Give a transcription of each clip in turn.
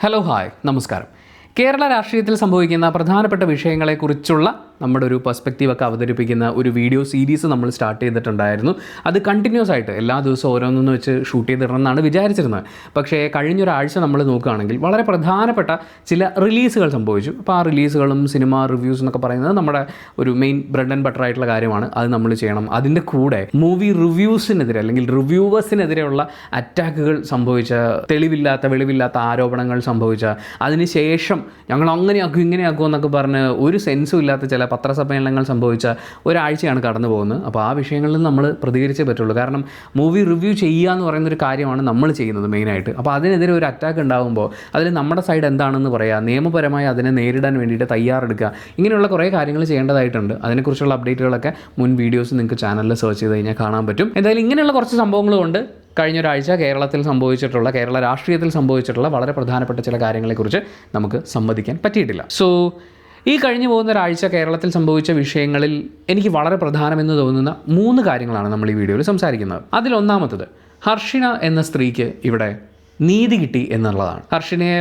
Hello hi നമസ്കാരം. കേരള രാഷ്ട്രീയത്തിൽ സംഭവിക്കുന്ന പ്രധാനപ്പെട്ട വിഷയങ്ങളെക്കുറിച്ചുള്ള നമ്മുടെ ഒരു പെർസ്പെക്റ്റീവൊക്കെ അവതരിപ്പിക്കുന്ന ഒരു വീഡിയോ സീരീസ് നമ്മൾ സ്റ്റാർട്ട് ചെയ്തിട്ടുണ്ടായിരുന്നു. അത് കണ്ടിന്യൂസ് ആയിട്ട് എല്ലാ ദിവസവും ഓരോന്നൊന്ന് വെച്ച് ഷൂട്ട് ചെയ്തിടണമെന്നാണ് വിചാരിച്ചിരുന്നത്. പക്ഷേ കഴിഞ്ഞൊരാഴ്ച നമ്മൾ നോക്കുകയാണെങ്കിൽ വളരെ പ്രധാനപ്പെട്ട ചില റിലീസുകൾ സംഭവിച്ചു. അപ്പോൾ ആ റിലീസുകളും സിനിമ റിവ്യൂസ് എന്നൊക്കെ പറയുന്നത് നമ്മുടെ ഒരു മെയിൻ ബ്രെഡ് ആൻഡ് ബട്ടർ ആയിട്ടുള്ള കാര്യമാണ്. അത് നമ്മൾ ചെയ്യണം. അതിൻ്റെ കൂടെ മൂവി റിവ്യൂസിനെതിരെ അല്ലെങ്കിൽ റിവ്യൂവേഴ്സിനെതിരെയുള്ള അറ്റാക്കുകൾ സംഭവിച്ച, വെളിവില്ലാത്ത ആരോപണങ്ങൾ സംഭവിച്ച, അതിനുശേഷം ഞങ്ങൾ അങ്ങനെയാക്കും ഇങ്ങനെയാക്കും എന്നൊക്കെ പറഞ്ഞ് ഒരു സെൻസും ഇല്ലാത്ത ചില പത്രസമ്മേളനങ്ങൾ സംഭവിച്ച ഒരാഴ്ചയാണ് കടന്നു പോകുന്നത്. അപ്പോൾ ആ വിഷയങ്ങളിൽ നമ്മൾ പ്രതികരിച്ചേ പറ്റുള്ളൂ. കാരണം മൂവി റിവ്യൂ ചെയ്യുക എന്ന് പറയുന്നൊരു കാര്യമാണ് നമ്മൾ ചെയ്യുന്നത് മെയിനായിട്ട്. അപ്പോൾ അതിനെതിരെ ഒരു അറ്റാക്ക് ഉണ്ടാകുമ്പോൾ അതിൽ നമ്മുടെ സൈഡ് എന്താണെന്ന് പറയുക, നിയമപരമായി അതിനെ നേരിടാൻ വേണ്ടിയിട്ട് തയ്യാറെടുക്കുക, ഇങ്ങനെയുള്ള കുറേ കാര്യങ്ങൾ ചെയ്യേണ്ടതായിട്ടുണ്ട്. അതിനെക്കുറിച്ചുള്ള അപ്ഡേറ്റുകളൊക്കെ മുൻ വീഡിയോസ് നിങ്ങൾക്ക് ചാനലിൽ സെർച്ച് ചെയ്ത് കഴിഞ്ഞാൽ കാണാൻ പറ്റും. എന്തായാലും ഇങ്ങനെയുള്ള കുറച്ച് സംഭവങ്ങളുണ്ട് കഴിഞ്ഞൊരാഴ്ച കേരള രാഷ്ട്രീയത്തിൽ സംഭവിച്ചിട്ടുള്ള വളരെ പ്രധാനപ്പെട്ട ചില കാര്യങ്ങളെക്കുറിച്ച് നമുക്ക് സംവദിക്കാൻ പറ്റിയിട്ടില്ല. സോ ഈ കഴിഞ്ഞു പോകുന്ന ഒരാഴ്ച കേരളത്തിൽ സംഭവിച്ച വിഷയങ്ങളിൽ എനിക്ക് വളരെ പ്രധാനമെന്ന് തോന്നുന്ന 3 കാര്യങ്ങളാണ് നമ്മൾ ഈ വീഡിയോയിൽ സംസാരിക്കുന്നത്. അതിലൊന്നാമത്തത്, ഹർഷിന എന്ന സ്ത്രീക്ക് ഇവിടെ നീതി കിട്ടി എന്നുള്ളതാണ്. ഹർഷിനയെ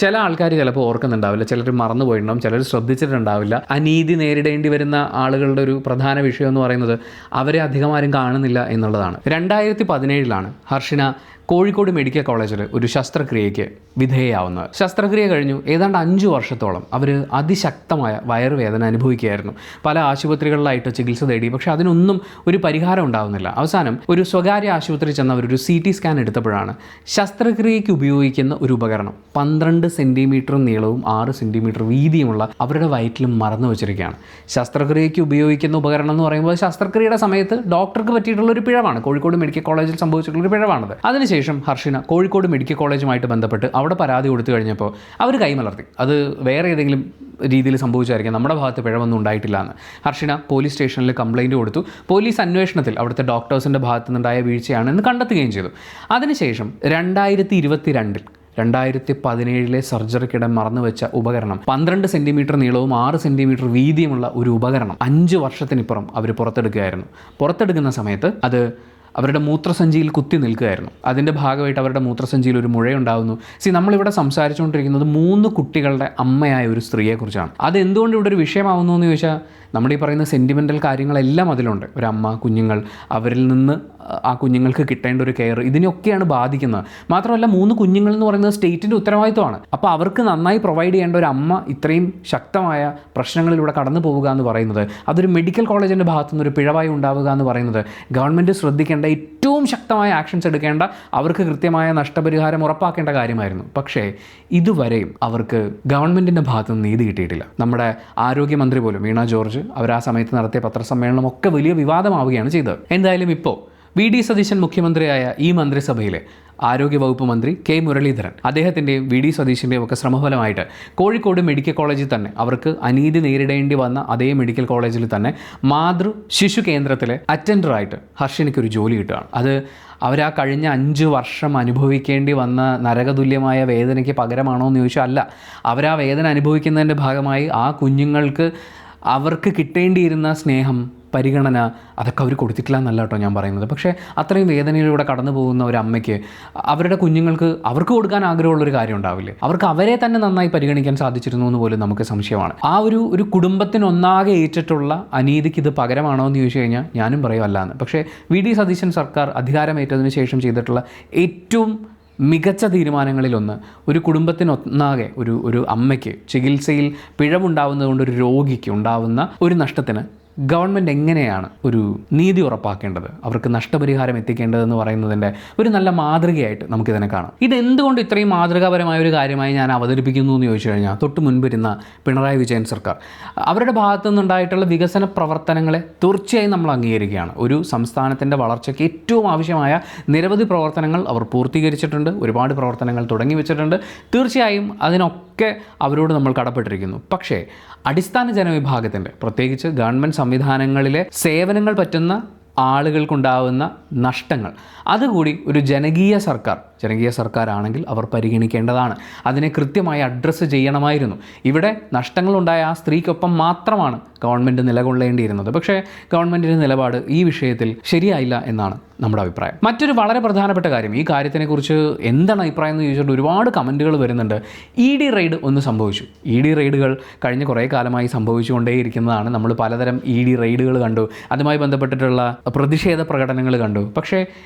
ചില ആൾക്കാർ ചിലപ്പോൾ ഓർക്കുന്നുണ്ടാവില്ല, ചിലർ മറന്നു പോയിട്ടുണ്ടാവും, ചിലർ ശ്രദ്ധിച്ചിട്ടുണ്ടാവില്ല. അനീതി നേരിടേണ്ടി വരുന്ന ആളുകളുടെ ഒരു പ്രധാന വിഷയം എന്ന് പറയുന്നത് അവരെ അധികം ആരും കാണുന്നില്ല എന്നുള്ളതാണ്. 2017 ഹർഷിന കോഴിക്കോട് മെഡിക്കൽ കോളേജിൽ ഒരു ശസ്ത്രക്രിയയ്ക്ക് വിധേയയാവുന്നത്. ശസ്ത്രക്രിയ കഴിഞ്ഞു ഏതാണ്ട് 5 വർഷത്തോളം അവർ അതിശക്തമായ വയറുവേദന അനുഭവിക്കുകയായിരുന്നു. പല ആശുപത്രികളിലായിട്ട് ചികിത്സ തേടി, പക്ഷേ അതിനൊന്നും ഒരു പരിഹാരം ഉണ്ടാവുന്നില്ല. അവസാനം ഒരു സ്വകാര്യ ആശുപത്രി ചെന്ന് അവരൊരു CT സ്കാൻ എടുത്തപ്പോഴാണ് ശസ്ത്രക്രിയയ്ക്ക് ഉപയോഗിക്കുന്ന ഒരു ഉപകരണം 12 സെൻറ്റിമീറ്റർ നീളവും 6 സെൻറ്റിമീറ്റർ വീതിയുമുള്ള അവരുടെ വയറ്റിൽ മറന്നു വെച്ചിരിക്കുകയാണ്. ശസ്ത്രക്രിയയ്ക്ക് ഉപയോഗിക്കുന്ന ഉപകരണം എന്ന് പറയുമ്പോൾ ശസ്ത്രക്രിയയുടെ സമയത്ത് ഡോക്ടർക്ക് പറ്റിയിട്ടുള്ള ഒരു പിഴവാണ്, കോഴിക്കോട് മെഡിക്കൽ കോളേജിൽ സംഭവിച്ചിട്ടുള്ള ഒരു പിഴവാണത്. അതിനുശേഷം ഹർഷിന കോഴിക്കോട് മെഡിക്കൽ കോളേജുമായിട്ട് ബന്ധപ്പെട്ട് അവിടെ പരാതി കൊടുത്തു കഴിഞ്ഞപ്പോൾ അവർ കൈമലർത്തി. അത് വേറെ ഏതെങ്കിലും രീതിയിൽ സംഭവിച്ചായിരിക്കും, നമ്മുടെ ഭാഗത്ത് പിഴവൊന്നും ഉണ്ടായിട്ടില്ല എന്ന്. ഹർഷിന പോലീസ് സ്റ്റേഷനിൽ കംപ്ലയിൻറ്റ് കൊടുത്തു. പോലീസ് അന്വേഷണത്തിൽ അവിടുത്തെ ഡോക്ടേഴ്സിൻ്റെ ഭാഗത്തു നിന്നുണ്ടായ വീഴ്ചയാണെന്ന് കണ്ടെത്തുകയും ചെയ്തു. അതിനുശേഷം 2017 സർജറിക്കിടെ മറന്നുവെച്ച ഉപകരണം 12 സെൻറ്റിമീറ്റർ നീളവും 6 സെൻറ്റിമീറ്റർ വീതിയുമുള്ള ഒരു ഉപകരണം 5 വർഷത്തിനിപ്പുറം അവർ പുറത്തെടുക്കുന്ന സമയത്ത് അത് അവരുടെ മൂത്രസഞ്ചിയിൽ കുത്തി നിൽക്കുകയായിരുന്നു. അതിൻ്റെ ഭാഗമായിട്ട് അവരുടെ മൂത്രസഞ്ചിയിൽ ഒരു മുഴയുണ്ടാകുന്നു. നമ്മളിവിടെ സംസാരിച്ചുകൊണ്ടിരിക്കുന്നത് 3 കുട്ടികളുടെ അമ്മയായ ഒരു സ്ത്രീയെക്കുറിച്ചാണ്. അതെന്തുകൊണ്ട് ഇവിടെ ഒരു വിഷയമാവുന്നു എന്ന് ചോദിച്ചാൽ, നമ്മുടെ ഈ പറയുന്ന സെൻറ്റിമെൻ്റൽ കാര്യങ്ങളെല്ലാം അതിലുണ്ട്. ഒരമ്മ, കുഞ്ഞുങ്ങൾ, അവരിൽ നിന്ന് ആ കുഞ്ഞുങ്ങൾക്ക് കിട്ടേണ്ട ഒരു കെയർ, ഇതിനൊക്കെയാണ് ബാധിക്കുന്നത്. മാത്രമല്ല 3 കുഞ്ഞുങ്ങൾ എന്ന് പറയുന്നത് സ്റ്റേറ്റിൻ്റെ ഉത്തരവാദിത്വമാണ്. അപ്പോൾ അവർക്ക് നന്നായി പ്രൊവൈഡ് ചെയ്യേണ്ട ഒരു അമ്മ ഇത്രയും ശക്തമായ പ്രശ്നങ്ങളിലൂടെ കടന്നു പോവുക എന്ന് പറയുന്നത്, അതൊരു മെഡിക്കൽ കോളേജിൻ്റെ ഭാഗത്തുനിന്ന് ഒരു പിഴവായി ഉണ്ടാവുക എന്ന് പറയുന്നത്, ഗവൺമെൻറ് ശ്രദ്ധിക്കേണ്ട, ഏറ്റവും ശക്തമായ ആക്ഷൻസ് എടുക്കേണ്ട, അവർക്ക് കൃത്യമായ നഷ്ടപരിഹാരം ഉറപ്പാക്കേണ്ട കാര്യമായിരുന്നു. പക്ഷേ ഇതുവരെയും അവർക്ക് ഗവൺമെൻറ്റിൻ്റെ ഭാഗത്തുനിന്ന് നീതി കിട്ടിയിട്ടില്ല. നമ്മുടെ ആരോഗ്യമന്ത്രി പോലും വീണ ജോർജ് അവർ ആ സമയത്ത് നടത്തിയ പത്രസമ്മേളനം ഒക്കെ വലിയ വിവാദമാവുകയാണ് ചെയ്തത്. എന്തായാലും ഇപ്പോൾ VD സതീശൻ മുഖ്യമന്ത്രിയായ ഈ മന്ത്രിസഭയിലെ ആരോഗ്യവകുപ്പ് മന്ത്രി K മുരളീധരൻ, അദ്ദേഹത്തിൻ്റെയും VD സതീശൻ്റെയും ഒക്കെ ശ്രമഫലമായിട്ട് കോഴിക്കോട് മെഡിക്കൽ കോളേജിൽ തന്നെ അവർക്ക് അനീതി നേരിടേണ്ടി വന്ന അതേ മെഡിക്കൽ കോളേജിൽ തന്നെ ശിശു കേന്ദ്രത്തിലെ അറ്റൻഡറായിട്ട് ഹർഷിനയ്ക്കൊരു ജോലി കിട്ടുകയാണ്. അത് അവരാ കഴിഞ്ഞ 5 വർഷം അനുഭവിക്കേണ്ടി വന്ന നരകതുല്യമായ വേദനയ്ക്ക് പകരമാണോ എന്ന് ചോദിച്ചാൽ അല്ല. അവരാ വേദന അനുഭവിക്കുന്നതിൻ്റെ ഭാഗമായി ആ കുഞ്ഞുങ്ങൾക്ക് അവർക്ക് കിട്ടേണ്ടിയിരുന്ന സ്നേഹം, പരിഗണന, അതൊക്കെ അവർ കൊടുത്തിട്ടില്ല എന്നല്ല കേട്ടോ ഞാൻ പറയുന്നത്. പക്ഷേ അത്രയും വേദനയിലൂടെ കടന്നു പോകുന്ന ഒരു അമ്മയ്ക്ക് അവരുടെ കുഞ്ഞുങ്ങൾക്ക് അവർക്ക് കൊടുക്കാൻ ആഗ്രഹമുള്ളൊരു കാര്യം ഉണ്ടാവില്ലേ? അവർക്ക് അവരെ തന്നെ നന്നായി പരിഗണിക്കാൻ സാധിച്ചിരുന്നു എന്ന് പോലും നമുക്ക് സംശയമാണ്. ആ ഒരു കുടുംബത്തിനൊന്നാകെ ഏറ്റിട്ടുള്ള അനീതിക്ക് ഇത് പകരമാണോ എന്ന് ചോദിച്ചു കഴിഞ്ഞാൽ ഞാനും പറയും അല്ലാന്ന്. പക്ഷേ VD സതീശൻ സർക്കാർ അധികാരമേറ്റതിന് ശേഷം ചെയ്തിട്ടുള്ള ഏറ്റവും മികച്ച തീരുമാനങ്ങളിലൊന്ന്, ഒരു കുടുംബത്തിനൊന്നാകെ ഒരു അമ്മയ്ക്ക് ചികിത്സയിൽ പിഴവുണ്ടാവുന്നത് കൊണ്ട് ഒരു രോഗിക്ക് ഉണ്ടാവുന്ന ഒരു നഷ്ടത്തിന് ഗവൺമെൻറ് എങ്ങനെയാണ് ഒരു നീതി ഉറപ്പാക്കേണ്ടത്, അവർക്ക് നഷ്ടപരിഹാരം എത്തിക്കേണ്ടതെന്ന് പറയുന്നതിൻ്റെ ഒരു നല്ല മാതൃകയായിട്ട് നമുക്കിതിനെ കാണാം. ഇതെന്തുകൊണ്ട് ഇത്രയും മാതൃകാപരമായ ഒരു കാര്യമായി ഞാൻ അവതരിപ്പിക്കുന്നു എന്ന് ചോദിച്ചു കഴിഞ്ഞാൽ, തൊട്ട് മുൻപിരുന്ന പിണറായി വിജയൻ സർക്കാർ അവരുടെ ഭാഗത്തു നിന്നുണ്ടായിട്ടുള്ള വികസന പ്രവർത്തനങ്ങളെ തീർച്ചയായും നമ്മൾ അംഗീകരിക്കുകയാണ്. ഒരു സംസ്ഥാനത്തിൻ്റെ വളർച്ചയ്ക്ക് ഏറ്റവും ആവശ്യമായ നിരവധി പ്രവർത്തനങ്ങൾ അവർ പൂർത്തീകരിച്ചിട്ടുണ്ട്, ഒരുപാട് പ്രവർത്തനങ്ങൾ തുടങ്ങി വെച്ചിട്ടുണ്ട്. തീർച്ചയായും അതിനൊക്കെ അവരോട് നമ്മൾ കടപ്പെട്ടിരിക്കുന്നു. പക്ഷേ അടിസ്ഥാന ജനവിഭാഗത്തിൻ്റെ, പ്രത്യേകിച്ച് ഗവൺമെൻറ് സംവിധാനങ്ങളിലെ സേവനങ്ങൾ പറ്റുന്ന ആളുകൾക്കുണ്ടാവുന്ന നഷ്ടങ്ങൾ അതുകൂടി ഒരു ജനകീയ സർക്കാരാണെങ്കിൽ അവർ പരിഗണിക്കേണ്ടതാണ്. അതിനെ കൃത്യമായി അഡ്രസ്സ് ചെയ്യണമായിരുന്നു. ഇവിടെ നഷ്ടങ്ങളുണ്ടായ ആ സ്ത്രീക്കൊപ്പം മാത്രമാണ് ഗവൺമെൻറ് നിലകൊള്ളേണ്ടിയിരുന്നത്. പക്ഷേ ഗവൺമെൻറ്റിൻ്റെ നിലപാട് ഈ വിഷയത്തിൽ ശരിയായില്ല എന്നാണ് നമ്മുടെ അഭിപ്രായം. മറ്റൊരു വളരെ പ്രധാനപ്പെട്ട കാര്യം, ഈ കാര്യത്തിനെക്കുറിച്ച് എന്താണ് അഭിപ്രായം എന്ന് ചോദിച്ചിട്ട് ഒരുപാട് കമൻറ്റുകൾ വരുന്നുണ്ട്. ED റെയ്ഡ് ഒന്ന് സംഭവിച്ചു. ED റെയ്ഡുകൾ കഴിഞ്ഞ കുറേ കാലമായി സംഭവിച്ചുകൊണ്ടേയിരിക്കുന്നതാണ്. നമ്മൾ പലതരം ED റെയ്ഡുകൾ കണ്ടു, അതുമായി ബന്ധപ്പെട്ടിട്ടുള്ള പ്രതിഷേധ പ്രകടനങ്ങൾ കണ്ടു. പക്ഷേ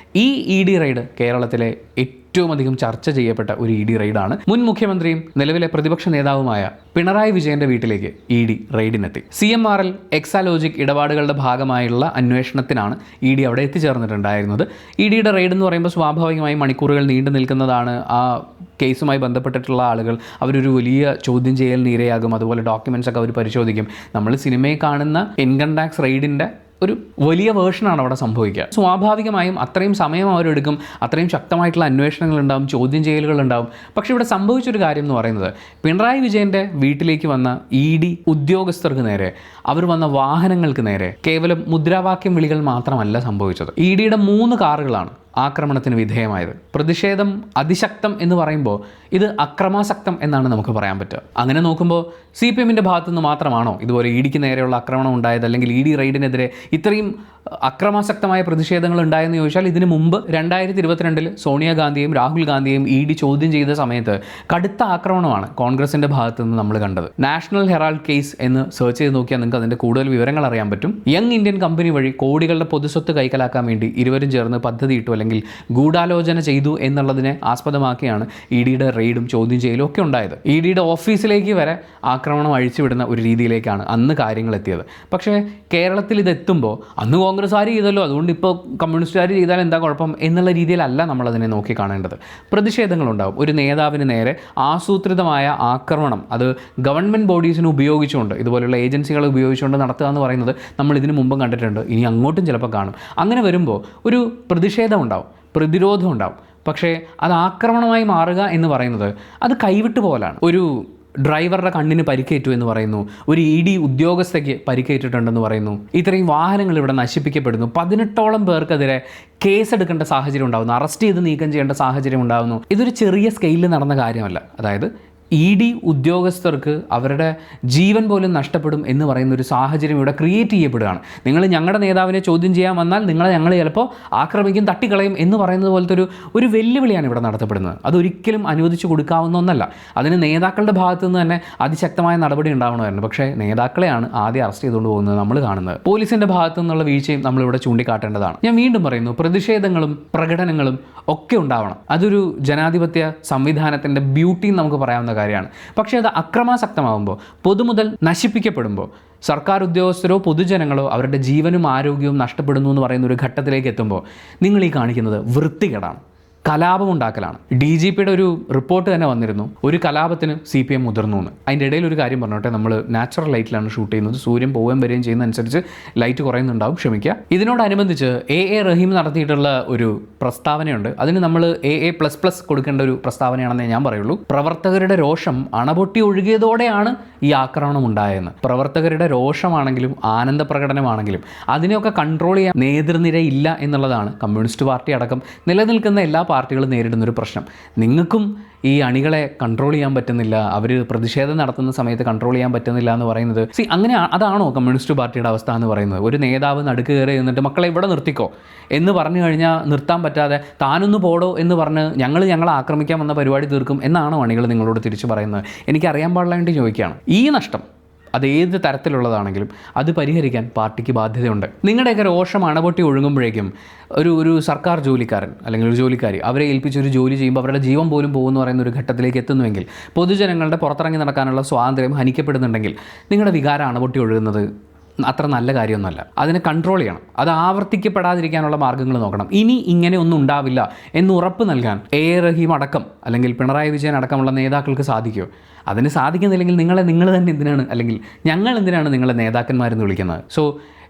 ഈ ED റെയ്ഡ് കേരളത്തിലെ ഏറ്റവും അധികം ചർച്ച ചെയ്യപ്പെട്ട ഒരു ED റെയ്ഡാണ്. മുൻ മുഖ്യമന്ത്രിയും നിലവിലെ പ്രതിപക്ഷ നേതാവുമായ പിണറായി വിജയന്റെ വീട്ടിലേക്ക് ED റെയ്ഡിനെത്തി. CMRL എക്സാലോജിക് ഇടപാടുകളുടെ ഭാഗമായുള്ള അന്വേഷണത്തിനാണ് ED അവിടെ എത്തിച്ചേർന്നിട്ടുണ്ടായിരുന്നത്. EDയുടെ റെയ്ഡ് എന്ന് പറയുമ്പോൾ സ്വാഭാവികമായും മണിക്കൂറുകൾ നീണ്ടു നിൽക്കുന്നതാണ്. ആ കേസുമായി ബന്ധപ്പെട്ടിട്ടുള്ള ആളുകൾ അവരൊരു വലിയ ചോദ്യം ചെയ്യലിന് ഇരയാകും. അതുപോലെ ഡോക്യുമെൻറ്റ്സ് ഒക്കെ അവർ പരിശോധിക്കും. നമ്മൾ സിനിമയിൽ കാണുന്ന ഇൻകം ടാക്സ് റെയ്ഡിൻ്റെ ഒരു വലിയ വേർഷനാണ് അവിടെ സംഭവിക്കുക. സ്വാഭാവികമായും അത്രയും സമയം അവരെടുക്കും, അത്രയും ശക്തമായിട്ടുള്ള അന്വേഷണങ്ങളുണ്ടാവും, ചോദ്യം ചെയ്യലുകളുണ്ടാവും. പക്ഷേ ഇവിടെ സംഭവിച്ചൊരു കാര്യം എന്ന് പറയുന്നത്, പിണറായി വിജയൻ്റെ വീട്ടിലേക്ക് വന്ന ED ഉദ്യോഗസ്ഥർക്ക് നേരെ, അവർ വന്ന വാഹനങ്ങൾക്ക് നേരെ കേവലം മുദ്രാവാക്യം വിളികൾ മാത്രമല്ല സംഭവിച്ചത്. EDയുടെ 3 കാറുകളാണ് ആക്രമണത്തിന് വിധേയമായത്. പ്രതിഷേധം അതിശക്തം എന്ന് പറയുമ്പോൾ ഇത് അക്രമാസക്തം എന്നാണ് നമുക്ക് പറയാൻ പറ്റുക. അങ്ങനെ നോക്കുമ്പോൾ CPMൻ്റെ ഭാഗത്തു നിന്ന് മാത്രമാണോ ഇതുപോലെ EDക്ക് നേരെയുള്ള ആക്രമണം ഉണ്ടായത്, അല്ലെങ്കിൽ ED റെയ്ഡിനെതിരെ ഇത്രയും അക്രമാസക്തമായ പ്രതിഷേധങ്ങൾ ഉണ്ടായെന്ന് ചോദിച്ചാൽ, ഇതിനു മുമ്പ് 2022 സോണിയാഗാന്ധിയെയും രാഹുൽ ഗാന്ധിയെയും ED ചോദ്യം ചെയ്ത സമയത്ത് കടുത്ത ആക്രമണമാണ് കോൺഗ്രസിൻ്റെ ഭാഗത്തു നിന്ന് നമ്മൾ കണ്ടത്. നാഷണൽ ഹെറാൾഡ് കേസ് എന്ന് സെർച്ച് ചെയ്ത് നോക്കിയാൽ നിങ്ങൾക്ക് അതിൻ്റെ കൂടുതൽ വിവരങ്ങൾ അറിയാൻ പറ്റും. യങ് ഇന്ത്യൻ കമ്പനി വഴി കോടികളുടെ പൊതുസ്വത്ത് കൈക്കലാക്കാൻ വേണ്ടി ഇരുവരും ചേർന്ന് പദ്ധതി ഇട്ടു, അല്ലെങ്കിൽ ഗൂഢാലോചന ചെയ്തു എന്നുള്ളതിനെ ആസ്പദമാക്കിയാണ് EDയുടെ റെയ്ഡും ചോദ്യം ചെയ്യലും ഒക്കെ ഉണ്ടായത്. EDയുടെ ഓഫീസിലേക്ക് വരെ ആക്രമണം അഴിച്ചുവിടുന്ന ഒരു രീതിയിലേക്കാണ് അന്ന് കാര്യങ്ങൾ എത്തിയത്. പക്ഷേ കേരളത്തിൽ ഇതെത്തുമ്പോൾ അന്ന് കോൺഗ്രസ്സുകാർ ചെയ്തല്ലോ, അതുകൊണ്ട് ഇപ്പോൾ കമ്മ്യൂണിസ്റ്റുകാർ ചെയ്താൽ എന്താ കുഴപ്പം എന്നുള്ള രീതിയിലല്ല നമ്മളതിനെ നോക്കി കാണേണ്ടത്. പ്രതിഷേധങ്ങളുണ്ടാവും. ഒരു നേതാവിന് നേരെ ആസൂത്രിതമായ ആക്രമണം, അത് ഗവൺമെൻറ് ബോഡീസിനെ ഉപയോഗിച്ചുകൊണ്ട്, ഇതുപോലുള്ള ഏജൻസികളെ ഉപയോഗിച്ചുകൊണ്ട് നടത്തുക എന്ന് പറയുന്നത് നമ്മൾ ഇതിനു മുമ്പും കണ്ടിട്ടുണ്ട്, ഇനി അങ്ങോട്ടും ചിലപ്പോൾ കാണും. അങ്ങനെ വരുമ്പോൾ ഒരു പ്രതിഷേധം ഉണ്ടാവും, പ്രതിരോധം ഉണ്ടാവും. പക്ഷേ അത് ആക്രമണമായി മാറുക എന്ന് പറയുന്നത് അത് കൈവിട്ട് പോലാണ്. ഒരു ഡ്രൈവറുടെ കണ്ണിന് പരിക്കേറ്റു എന്ന് പറയുന്നു, ഒരു ED ഉദ്യോഗസ്ഥയ്ക്ക് പരിക്കേറ്റിട്ടുണ്ടെന്ന് പറയുന്നു, ഇത്രയും വാഹനങ്ങൾ ഇവിടെ നശിപ്പിക്കപ്പെടുന്നു, 18ഓളം പേർക്കെതിരെ കേസെടുക്കേണ്ട സാഹചര്യം ഉണ്ടാകുന്നു, അറസ്റ്റ് ചെയ്ത് നീക്കം ചെയ്യേണ്ട സാഹചര്യം ഉണ്ടാകുന്നു. ഇതൊരു ചെറിയ സ്കെയിലിൽ നടന്ന കാര്യമല്ല. അതായത് ED ഉദ്യോഗസ്ഥർക്ക് അവരുടെ ജീവൻ പോലും നഷ്ടപ്പെടും എന്ന് പറയുന്ന ഒരു സാഹചര്യം ഇവിടെ ക്രിയേറ്റ് ചെയ്യപ്പെടുകയാണ്. നിങ്ങൾ ഞങ്ങളുടെ നേതാവിനെ ചോദ്യം ചെയ്യാൻ വന്നാൽ ഞങ്ങൾ ചിലപ്പോൾ ആക്രമിക്കും, തട്ടിക്കളയും എന്ന് പറയുന്നത് പോലത്തെ ഒരു വെല്ലുവിളിയാണ് ഇവിടെ നടത്തപ്പെടുന്നത്. അതൊരിക്കലും അനുവദിച്ചു കൊടുക്കാവുന്ന ഒന്നല്ല. അതിന് നേതാക്കളുടെ ഭാഗത്തു നിന്ന് തന്നെ അതിശക്തമായ നടപടി ഉണ്ടാവണമായിരുന്നു. പക്ഷേ നേതാക്കളെയാണ് ആദ്യം അറസ്റ്റ് ചെയ്തുകൊണ്ട് പോകുന്നത് നമ്മൾ കാണുന്നത്. പോലീസിൻ്റെ ഭാഗത്തു നിന്നുള്ള വീഴ്ചയും നമ്മളിവിടെ ചൂണ്ടിക്കാട്ടേണ്ടതാണ്. ഞാൻ വീണ്ടും പറയുന്നു, പ്രതിഷേധങ്ങളും പ്രകടനങ്ങളും ഒക്കെ ഉണ്ടാവണം. അതൊരു ജനാധിപത്യ സംവിധാനത്തിൻ്റെ ബ്യൂട്ടി നമുക്ക് പറയാവുന്ന കാര്യമാണ്. പക്ഷേ അത് അക്രമാസക്തമാകുമ്പോൾ, പൊതുമുതൽ നശിപ്പിക്കപ്പെടുമ്പോൾ, സർക്കാർ ഉദ്യോഗസ്ഥരോ പൊതുജനങ്ങളോ അവരുടെ ജീവനും ആരോഗ്യവും നഷ്ടപ്പെടുന്നു എന്ന് പറയുന്ന ഒരു ഘട്ടത്തിലേക്ക് എത്തുമ്പോൾ നിങ്ങൾ ഈ കാണിക്കുന്നത് വൃത്തികേടാണ്, കലാപമുണ്ടാക്കലാണ്. DGPയുടെ ഒരു റിപ്പോർട്ട് തന്നെ വന്നിരുന്നു, ഒരു കലാപത്തിന് CPM മുതിർന്നു എന്ന്. അതിൻ്റെ ഇടയിൽ ഒരു കാര്യം പറഞ്ഞോട്ടെ, നമ്മൾ നാച്ചുറൽ ലൈറ്റിലാണ് ഷൂട്ട് ചെയ്യുന്നത്. സൂര്യൻ പോവുകയും വരികയും ചെയ്യുന്നതനുസരിച്ച് ലൈറ്റ് കുറയുന്നുണ്ടാവും, ക്ഷമിക്കുക. ഇതിനോടനുബന്ധിച്ച് AA റഹീം നടത്തിയിട്ടുള്ള ഒരു പ്രസ്താവനയുണ്ട്. അതിന് നമ്മൾ AA++ കൊടുക്കേണ്ട ഒരു പ്രസ്താവനയാണെന്നേ ഞാൻ പറയുള്ളൂ. പ്രവർത്തകരുടെ രോഷം അണപൊട്ടി ഒഴുകിയതോടെയാണ് ഈ ആക്രമണം ഉണ്ടായെന്ന്. പ്രവർത്തകരുടെ രോഷമാണെങ്കിലും ആനന്ദ പ്രകടനമാണെങ്കിലും അതിനെയൊക്കെ കൺട്രോൾ ചെയ്യാൻ നേതൃനിരയില്ല എന്നുള്ളതാണ് കമ്മ്യൂണിസ്റ്റ് പാർട്ടി അടക്കം നിലനിൽക്കുന്ന എല്ലാ പാർട്ടികളും നേരിടുന്നൊരു പ്രശ്നം. നിങ്ങൾക്കും ഈ അണികളെ കൺട്രോൾ ചെയ്യാൻ പറ്റുന്നില്ല, അവർ പ്രതിഷേധം നടത്തുന്ന സമയത്ത് കൺട്രോൾ ചെയ്യാൻ പറ്റുന്നില്ല എന്ന് പറയുന്നത് അങ്ങനെ അതാണോ കമ്മ്യൂണിസ്റ്റ് പാർട്ടിയുടെ അവസ്ഥ എന്ന് പറയുന്നത്? ഒരു നേതാവ് നടുക്ക് കയറി എന്നിട്ട് മക്കളെ ഇവിടെ നിർത്തിക്കോ എന്ന് പറഞ്ഞു കഴിഞ്ഞാൽ നിർത്താൻ പറ്റാതെ താനൊന്ന് പോടോ എന്ന് പറഞ്ഞ് ഞങ്ങളെ ആക്രമിക്കാൻ വന്ന പരിപാടി തീർക്കും എന്നാണോ അണികൾ നിങ്ങളോട് തിരിച്ചു പറയുന്നത്? എനിക്കറിയാൻ പാടില്ലാണ്ട് ചോദിക്കുകയാണ്. ഈ നഷ്ടം അത് ഏത് തരത്തിലുള്ളതാണെങ്കിലും അത് പരിഹരിക്കാൻ പാർട്ടിക്ക് ബാധ്യതയുണ്ട്. നിങ്ങളുടെയൊക്കെ രോഷം അണപൊട്ടി ഒഴുകുമ്പോഴേക്കും ഒരു സർക്കാർ ജോലിക്കാരൻ അല്ലെങ്കിൽ ഒരു ജോലിക്കാരി അവരെ ഏൽപ്പിച്ചൊരു ജോലി ചെയ്യുമ്പോൾ അവരുടെ ജീവൻ പോലും പോകുമെന്ന് പറയുന്ന ഒരു ഘട്ടത്തിലേക്ക് എത്തുന്നുവെങ്കിൽ, പൊതുജനങ്ങളുടെ പുറത്തിറങ്ങി നടക്കാനുള്ള സ്വാതന്ത്ര്യം ഹനിക്കപ്പെടുന്നുണ്ടെങ്കിൽ, നിങ്ങളുടെ വികാരം അണപൊട്ടി ഒഴുകുന്നത് അത്ര നല്ല കാര്യമൊന്നുമല്ല. അതിനെ കൺട്രോൾ ചെയ്യണം. അത് ആവർത്തിക്കപ്പെടാതിരിക്കാനുള്ള മാർഗ്ഗങ്ങൾ നോക്കണം. ഇനി ഇങ്ങനെ ഒന്നും ഉണ്ടാവില്ല എന്ന് ഉറപ്പ് നൽകാൻ AA റഹീം അടക്കം അല്ലെങ്കിൽ പിണറായി വിജയൻ അടക്കമുള്ള നേതാക്കൾക്ക് സാധിക്കുമോ? അതിന് സാധിക്കുന്നില്ലെങ്കിൽ നിങ്ങൾ തന്നെ എന്തിനാണ്, അല്ലെങ്കിൽ ഞങ്ങൾ എന്തിനാണ് നിങ്ങളെ നേതാക്കന്മാരെന്ന് വിളിക്കുന്നത്? സോ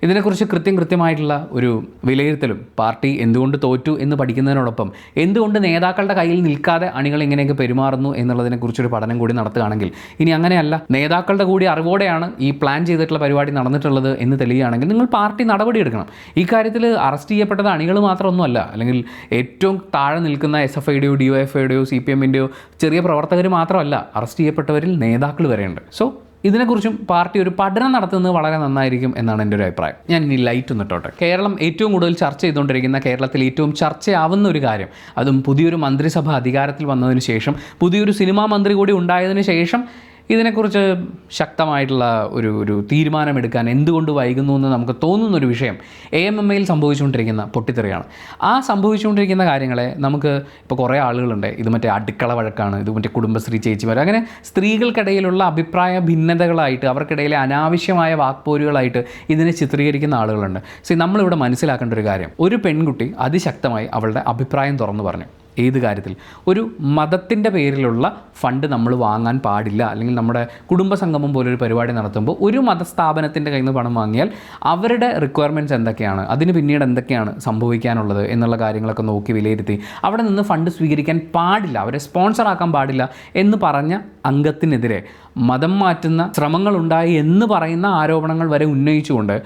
ഇതിനെക്കുറിച്ച് കൃത്യമായിട്ടുള്ള ഒരു വിലയിരുത്തലും പാർട്ടി എന്തുകൊണ്ട് തോറ്റു എന്ന് പഠിക്കുന്നതിനോടൊപ്പം എന്തുകൊണ്ട് നേതാക്കളുടെ കയ്യിൽ നിൽക്കാതെ അണികൾ ഇങ്ങനെയൊക്കെ പെരുമാറുന്നു എന്നുള്ളതിനെക്കുറിച്ചൊരു പഠനം കൂടി നടത്തുകയാണെങ്കിൽ, ഇനി അങ്ങനെയല്ല നേതാക്കളുടെ കൂടി അറിവോടെയാണ് ഈ പ്ലാൻ ചെയ്തിട്ടുള്ള പരിപാടി നടന്നിട്ടുള്ളത് എന്ന് തെളിയുകയാണെങ്കിൽ നിങ്ങൾ പാർട്ടി നടപടിയെടുക്കണം. ഈ കാര്യത്തിൽ അറസ്റ്റ് ചെയ്യപ്പെട്ടത് അണികൾ മാത്രമൊന്നുമല്ല, അല്ലെങ്കിൽ ഏറ്റവും താഴെ നിൽക്കുന്ന SFIയുടെയോ DYFIയുടെയോ CPMൻ്റെയോ ചെറിയ പ്രവർത്തകർ മാത്രമല്ല, അറസ്റ്റ് ചെയ്യപ്പെട്ടവരിൽ നേതാക്കൾ വരെയുണ്ട്. സോ ഇതിനെക്കുറിച്ചും പാർട്ടി ഒരു പഠനം നടത്തുന്നത് വളരെ നന്നായിരിക്കും എന്നാണ് എൻ്റെ ഒരു അഭിപ്രായം. ഞാൻ ഇനി ലൈറ്റ് ഒന്ന് ഇട്ടോട്ടെ. കേരളം ഏറ്റവും കൂടുതൽ ചർച്ച ചെയ്തുകൊണ്ടിരിക്കുന്ന, കേരളത്തിൽ ഏറ്റവും ചർച്ചയാവുന്ന ഒരു കാര്യം, അതും പുതിയൊരു മന്ത്രിസഭ അധികാരത്തിൽ വന്നതിന് ശേഷം, പുതിയൊരു സിനിമാ മന്ത്രി കൂടി ഉണ്ടായതിനു ശേഷം ഇതിനെക്കുറിച്ച് ശക്തമായിട്ടുള്ള ഒരു തീരുമാനമെടുക്കാൻ എന്തുകൊണ്ട് വൈകുന്നു എന്ന് നമുക്ക് തോന്നുന്നൊരു വിഷയം AMMയിൽ സംഭവിച്ചുകൊണ്ടിരിക്കുന്ന പൊട്ടിത്തെറിയാണ്. ആ സംഭവിച്ചുകൊണ്ടിരിക്കുന്ന കാര്യങ്ങളെ നമുക്ക് ഇപ്പോൾ കുറേ ആളുകളുണ്ട്, ഇത് മറ്റേ അടുക്കള വഴക്കാണ്, ഇത് മറ്റേ കുടുംബശ്രീ ചേച്ചിമാർ, അങ്ങനെ സ്ത്രീകൾക്കിടയിലുള്ള അഭിപ്രായ ഭിന്നതകളായിട്ട്, അവർക്കിടയിലെ അനാവശ്യമായ വാക്പോരുകളായിട്ട് ഇതിനെ ചിത്രീകരിക്കുന്ന ആളുകളുണ്ട്. നമ്മളിവിടെ മനസ്സിലാക്കേണ്ട ഒരു കാര്യം, ഒരു പെൺകുട്ടി അതിശക്തമായി അവളുടെ അഭിപ്രായം തുറന്നു പറഞ്ഞു. ഏത് കാര്യത്തിൽ? ഒരു മതത്തിൻ്റെ പേരിലുള്ള ഫണ്ട് നമ്മൾ വാങ്ങാൻ പാടില്ല, അല്ലെങ്കിൽ നമ്മുടെ കുടുംബസംഗമം പോലൊരു പരിപാടി നടത്തുമ്പോൾ ഒരു മതസ്ഥാപനത്തിൻ്റെ കയ്യിൽ നിന്ന് പണം വാങ്ങിയാൽ അവരുടെ റിക്വയർമെൻറ്റ്സ് എന്തൊക്കെയാണ്, അതിന് പിന്നീട് എന്തൊക്കെയാണ് സംഭവിക്കാനുള്ളത് എന്നുള്ള കാര്യങ്ങളൊക്കെ നോക്കി വിലയിരുത്തി അവിടെ നിന്ന് ഫണ്ട് സ്വീകരിക്കാൻ പാടില്ല, അവരെ സ്പോൺസറാക്കാൻ പാടില്ല എന്ന് പറഞ്ഞ അംഗത്തിനെതിരെ മതം മാറ്റുന്ന ശ്രമങ്ങളുണ്ടായി എന്ന് പറയുന്ന ആരോപണങ്ങൾ വരെ ഉന്നയിച്ചുകൊണ്ട്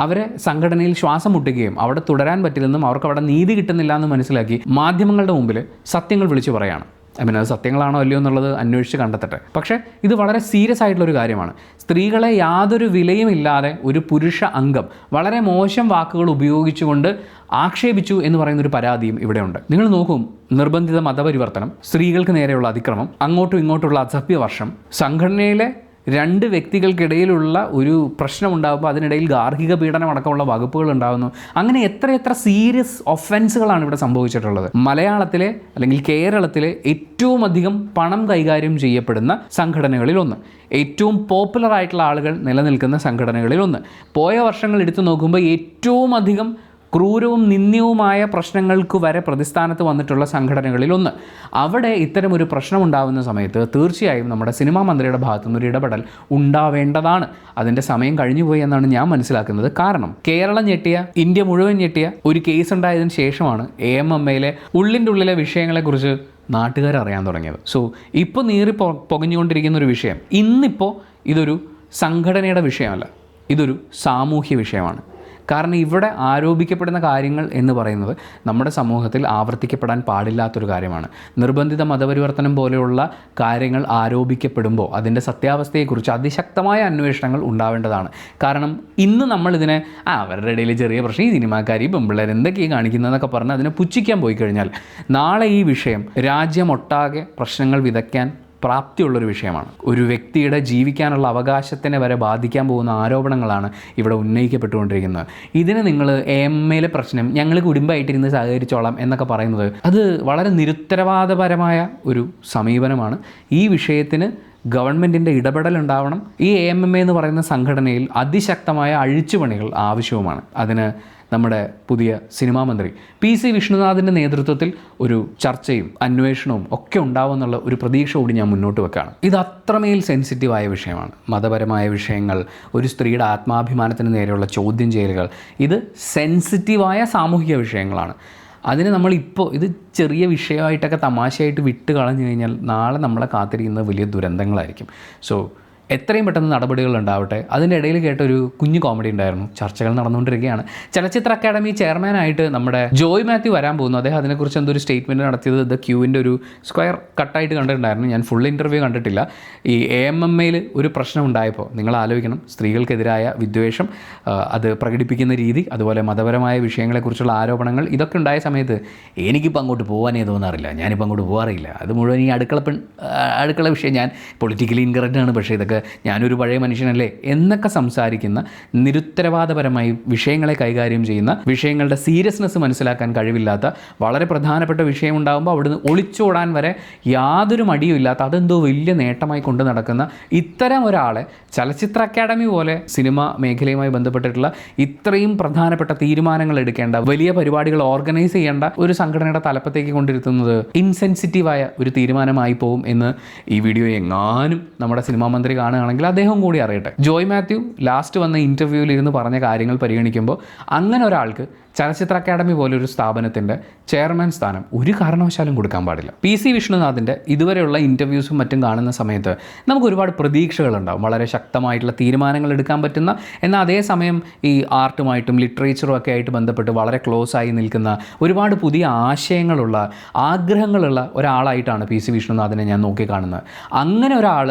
അവരെ സംഘടനയിൽ ശ്വാസം മുട്ടുകയും അവിടെ തുടരാൻ പറ്റില്ലെന്നും അവർക്ക് അവിടെ നീതി കിട്ടുന്നില്ല എന്ന് മനസ്സിലാക്കി മാധ്യമങ്ങളുടെ മുമ്പിൽ സത്യങ്ങൾ വിളിച്ചു പറയുകയാണ്. അത് സത്യങ്ങളാണോ അല്ലയോ എന്നുള്ളത് അന്വേഷിച്ച് കണ്ടെത്തട്ടെ. പക്ഷേ ഇത് വളരെ സീരിയസ് ആയിട്ടുള്ളൊരു കാര്യമാണ്. സ്ത്രീകളെ യാതൊരു വിലയുമില്ലാതെ ഒരു പുരുഷ അംഗം വളരെ മോശം വാക്കുകൾ ഉപയോഗിച്ചുകൊണ്ട് ആക്ഷേപിച്ചു എന്ന് പറയുന്നൊരു പരാതിയും ഇവിടെയുണ്ട്. നിങ്ങൾ നോക്കും, നിർബന്ധിത മതപരിവർത്തനം, സ്ത്രീകൾക്ക് നേരെയുള്ള അതിക്രമം, അങ്ങോട്ടും ഇങ്ങോട്ടുള്ള അസഭ്യവർഷം, സംഘടനയിലെ രണ്ട് വ്യക്തികൾക്കിടയിലുള്ള ഒരു പ്രശ്നം ഉണ്ടാകുമ്പോൾ അതിനിടയിൽ ഗാർഹിക പീഡനം അടക്കമുള്ള വകുപ്പുകൾ ഉണ്ടാകുന്നു. അങ്ങനെ എത്ര സീരിയസ് ഒഫൻസുകളാണ് ഇവിടെ സംഭവിച്ചിട്ടുള്ളത്. മലയാളത്തിലെ അല്ലെങ്കിൽ കേരളത്തിലെ ഏറ്റവും അധികം പണം കൈകാര്യം ചെയ്യപ്പെടുന്ന സംഘടനകളിൽ ഒന്ന്, ഏറ്റവും പോപ്പുലർ ആയിട്ടുള്ള ആളുകൾ നിലനിൽക്കുന്ന സംഘടനകളിൽ ഒന്ന്, പോയ വർഷങ്ങൾ എടുത്തു നോക്കുമ്പോൾ ഏറ്റവും അധികം ക്രൂരവും നിന്ദ്യവുമായ പ്രശ്നങ്ങൾക്ക് വരെ പ്രതിസ്ഥാനത്ത് വന്നിട്ടുള്ള സംഘടനകളിലൊന്ന്. അവിടെ ഇത്തരമൊരു പ്രശ്നമുണ്ടാകുന്ന സമയത്ത് തീർച്ചയായും നമ്മുടെ സിനിമാ മന്ത്രിയുടെ ഭാഗത്തുനിന്നൊരു ഇടപെടൽ ഉണ്ടാവേണ്ടതാണ്. അതിൻ്റെ സമയം കഴിഞ്ഞുപോയി എന്നാണ് ഞാൻ മനസ്സിലാക്കുന്നത്. കാരണം കേരളം ഞെട്ടിയ, ഇന്ത്യ മുഴുവൻ ഞെട്ടിയ ഒരു കേസ് ഉണ്ടായതിനു ശേഷമാണ് AMMയിലെ ഉള്ളിലെ വിഷയങ്ങളെക്കുറിച്ച് നാട്ടുകാർ അറിയാൻ തുടങ്ങിയത്. ഇപ്പോൾ പുകഞ്ഞുകൊണ്ടിരിക്കുന്ന ഒരു വിഷയം, ഇന്നിപ്പോൾ ഇതൊരു സംഘടനയുടെ വിഷയമല്ല, ഇതൊരു സാമൂഹ്യ വിഷയമാണ്. കാരണം ഇവിടെ ആരോപിക്കപ്പെടുന്ന കാര്യങ്ങൾ എന്ന് പറയുന്നത് നമ്മുടെ സമൂഹത്തിൽ ആവർത്തിക്കപ്പെടാൻ പാടില്ലാത്തൊരു കാര്യമാണ്. നിർബന്ധിത മതപരിവർത്തനം പോലെയുള്ള കാര്യങ്ങൾ ആരോപിക്കപ്പെടുമ്പോൾ അതിൻ്റെ സത്യാവസ്ഥയെക്കുറിച്ച് അതിശക്തമായ അന്വേഷണങ്ങൾ ഉണ്ടാവേണ്ടതാണ്. കാരണം ഇന്ന് നമ്മളിതിനെ അവരുടെ ഇടയിൽ ചെറിയ പ്രശ്നം, ഈ സിനിമാക്കാരി പെമ്പിള്ളേർ എന്തൊക്കെയാണ് കാണിക്കുന്നതെന്നൊക്കെ പറഞ്ഞ് അതിനെ പുച്ഛിക്കാൻ പോയി കഴിഞ്ഞാൽ നാളെ ഈ വിഷയം രാജ്യമൊട്ടാകെ പ്രശ്നങ്ങൾ വിതയ്ക്കാൻ പ്രാപ്തിയുള്ളൊരു വിഷയമാണ്. ഒരു വ്യക്തിയുടെ ജീവിക്കാനുള്ള അവകാശത്തിനെ വരെ ബാധിക്കാൻ പോകുന്ന ആരോപണങ്ങളാണ് ഇവിടെ ഉന്നയിക്കപ്പെട്ടുകൊണ്ടിരിക്കുന്നത്. ഇതിന് നിങ്ങൾ AMMയിലെ പ്രശ്നം ഞങ്ങൾ കുടുംബമായിട്ടിരുന്ന് സഹകരിച്ചോളാം എന്നൊക്കെ പറയുന്നത് അത് വളരെ നിരുത്തരവാദപരമായ ഒരു സമീപനമാണ്. ഈ വിഷയത്തിന് ഗവൺമെൻറ്റിൻ്റെ ഇടപെടൽ ഉണ്ടാവണം. ഈ AMMA എന്ന് പറയുന്ന സംഘടനയിൽ അതിശക്തമായ അഴിച്ചുപണികൾ ആവശ്യവുമാണ്. അതിന് നമ്മുടെ പുതിയ സിനിമാ മന്ത്രി PC വിഷ്ണുനാഥിൻ്റെ നേതൃത്വത്തിൽ ഒരു ചർച്ചയും അന്വേഷണവും ഒക്കെ ഉണ്ടാവുമെന്നുള്ള ഒരു പ്രതീക്ഷ കൂടി ഞാൻ മുന്നോട്ട് വെക്കുകയാണ്. ഇത് അത്രമേൽ സെൻസിറ്റീവായ വിഷയമാണ്. മതപരമായ വിഷയങ്ങൾ, ഒരു സ്ത്രീയുടെ ആത്മാഭിമാനത്തിന് നേരെയുള്ള ചോദ്യം ചെയ്യലുകൾ, ഇത് സെൻസിറ്റീവായ സാമൂഹിക വിഷയങ്ങളാണ്. അതിന് നമ്മളിപ്പോൾ ഇത് ചെറിയ വിഷയമായിട്ടൊക്കെ തമാശയായിട്ട് വിട്ട് കളഞ്ഞു കഴിഞ്ഞാൽ നാളെ നമ്മളെ കാത്തിരിക്കുന്നത് വലിയ ദുരന്തങ്ങളായിരിക്കും. എത്രയും പെട്ടെന്ന് നടപടികൾ ഉണ്ടാവട്ടെ. അതിൻ്റെ ഇടയിൽ കേട്ടൊരു കുഞ്ഞു കോമഡി ഉണ്ടായിരുന്നു. ചർച്ചകൾ നടന്നുകൊണ്ടിരിക്കുകയാണ്. ചലച്ചിത്ര അക്കാദമി ചെയർമാനായിട്ട് നമ്മുടെ ജോയ് മാത്യു വരാൻ പോകുന്നു. അദ്ദേഹം അതിനെക്കുറിച്ച് എന്തൊരു സ്റ്റേറ്റ്മെൻറ്റ് നടത്തിയത് ദ ക്യൂവിൻ്റെ ഒരു സ്ക്വയർ കട്ടായിട്ട് കണ്ടിട്ടുണ്ടായിരുന്നു. ഞാൻ ഫുൾ ഇൻ്റർവ്യൂ കണ്ടിട്ടില്ല. ഈ AMMയിൽ ഒരു പ്രശ്നം ഉണ്ടായപ്പോൾ നിങ്ങൾ ആലോചിക്കണം, സ്ത്രീകൾക്കെതിരായ വിദ്വേഷം, അത് പ്രകടിപ്പിക്കുന്ന രീതി, അതുപോലെ മതപരമായ വിഷയങ്ങളെക്കുറിച്ചുള്ള ആരോപണങ്ങൾ, ഇതൊക്കെ ഉണ്ടായ സമയത്ത് എനിക്കിപ്പോൾ അങ്ങോട്ട് പോകാനേ തോന്നാറില്ല, ഞാനിപ്പോൾ അങ്ങോട്ട് പോകാറില്ല, അത് മുഴുവൻ ഈ അടുക്കള വിഷയം, ഞാൻ പൊളിറ്റിക്കലി ഇൻകറക്റ്റാണ്, പക്ഷേ ഇതൊക്കെ ഞാനൊരു പഴയ മനുഷ്യനല്ലേ എന്നൊക്കെ സംസാരിക്കുന്ന, നിരുത്തരവാദപരമായി വിഷയങ്ങളെ കൈകാര്യം ചെയ്യുന്ന, വിഷയങ്ങളുടെ സീരിയസ്നെസ് മനസ്സിലാക്കാൻ കഴിവില്ലാത്ത, വളരെ പ്രധാനപ്പെട്ട വിഷയമുണ്ടാകുമ്പോൾ അവിടുന്ന് ഒളിച്ചോടാൻ വരെ യാതൊരു മടിയുമില്ലാത്ത, അതെന്തോ വലിയ നേട്ടമായി കൊണ്ട് നടക്കുന്ന ഇത്തരം ഒരാളെ ചലച്ചിത്ര അക്കാദമി പോലെ സിനിമ മേഖലയുമായി ബന്ധപ്പെട്ടിട്ടുള്ള ഇത്രയും പ്രധാനപ്പെട്ട തീരുമാനങ്ങൾ എടുക്കേണ്ട, വലിയ പരിപാടികൾ ഓർഗനൈസ് ചെയ്യേണ്ട ഒരു സംഘടനയുടെ തലപ്പത്തേക്ക് കൊണ്ടിരുത്തുന്നത് ഇൻസെൻസിറ്റീവായ ഒരു തീരുമാനമായി പോകും എന്ന് ഈ വീഡിയോ എങ്ങാനും നമ്മുടെ സിനിമാ മന്ത്രി കാണുകയാണെങ്കിൽ അദ്ദേഹം കൂടി അറിയട്ടെ. ജോയ് മാത്യു ലാസ്റ്റ് വന്ന ഇൻ്റർവ്യൂവിൽ ഇരുന്ന് പറഞ്ഞ കാര്യങ്ങൾ പരിഗണിക്കുമ്പോൾ അങ്ങനെ ഒരാൾക്ക് ചലച്ചിത്ര അക്കാദമി പോലൊരു സ്ഥാപനത്തിൻ്റെ ചെയർമാൻ സ്ഥാനം ഒരു കാരണവശാലും കൊടുക്കാൻ പാടില്ല. PC വിഷ്ണുനാഥിൻ്റെ ഇതുവരെയുള്ള ഇൻ്റർവ്യൂസും മറ്റും കാണുന്ന സമയത്ത് നമുക്ക് ഒരുപാട് പ്രതീക്ഷകളുണ്ടാവും. വളരെ ശക്തമായിട്ടുള്ള തീരുമാനങ്ങൾ എടുക്കാൻ പറ്റുന്ന, എന്നാൽ അതേസമയം ഈ ആർട്ടുമായിട്ടും ലിറ്ററേച്ചറും ഒക്കെ ആയിട്ട് ബന്ധപ്പെട്ട് വളരെ ക്ലോസ് ആയി നിൽക്കുന്ന, ഒരുപാട് പുതിയ ആശയങ്ങളുള്ള, ആഗ്രഹങ്ങളുള്ള ഒരാളായിട്ടാണ് PC വിഷ്ണുനാഥിനെ ഞാൻ നോക്കിക്കാണുന്നത്. അങ്ങനെ ഒരാൾ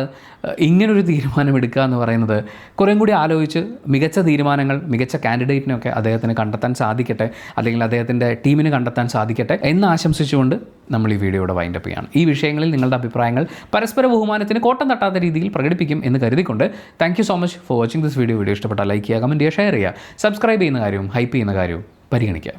ഇങ്ങനൊരു തീരുമാനമെടുക്കുക എന്ന് പറയുന്നത് കുറേം കൂടി ആലോചിച്ച് മികച്ച തീരുമാനങ്ങൾ, മികച്ച കാൻഡിഡേറ്റിനൊക്കെ അദ്ദേഹത്തിന് കണ്ടെത്താൻ സാധിക്കട്ടെ, അല്ലെങ്കിൽ അദ്ദേഹത്തിൻ്റെ ടീമിന് കണ്ടെത്താൻ സാധിക്കട്ടെ എന്ന് ആശംസിച്ചുകൊണ്ട് നമ്മൾ ഈ വീഡിയോയുടെ വൈൻഡപ്പ് ചെയ്യാണ്. ഈ വിഷയങ്ങളിൽ നിങ്ങളുടെ അഭിപ്രായങ്ങൾ പരസ്പര ബഹുമാനത്തിന് കോട്ടം തട്ടാത്ത രീതിയിൽ പ്രകടിപ്പിക്കും എന്ന് കരുതിക്കൊണ്ട് thank you so much for watching this video. ഇഷ്ടപ്പെട്ടാൽ ലൈക്ക് ചെയ്യുക, കമൻറ്റ് ചെയ്യുക, ഷെയർ ചെയ്യുക, സബ്സ്ക്രൈബ് ചെയ്യുന്ന കാര്യവും ഹൈപ്പ് ചെയ്യുന്ന കാര്യവും പരിഗണിക്കുക.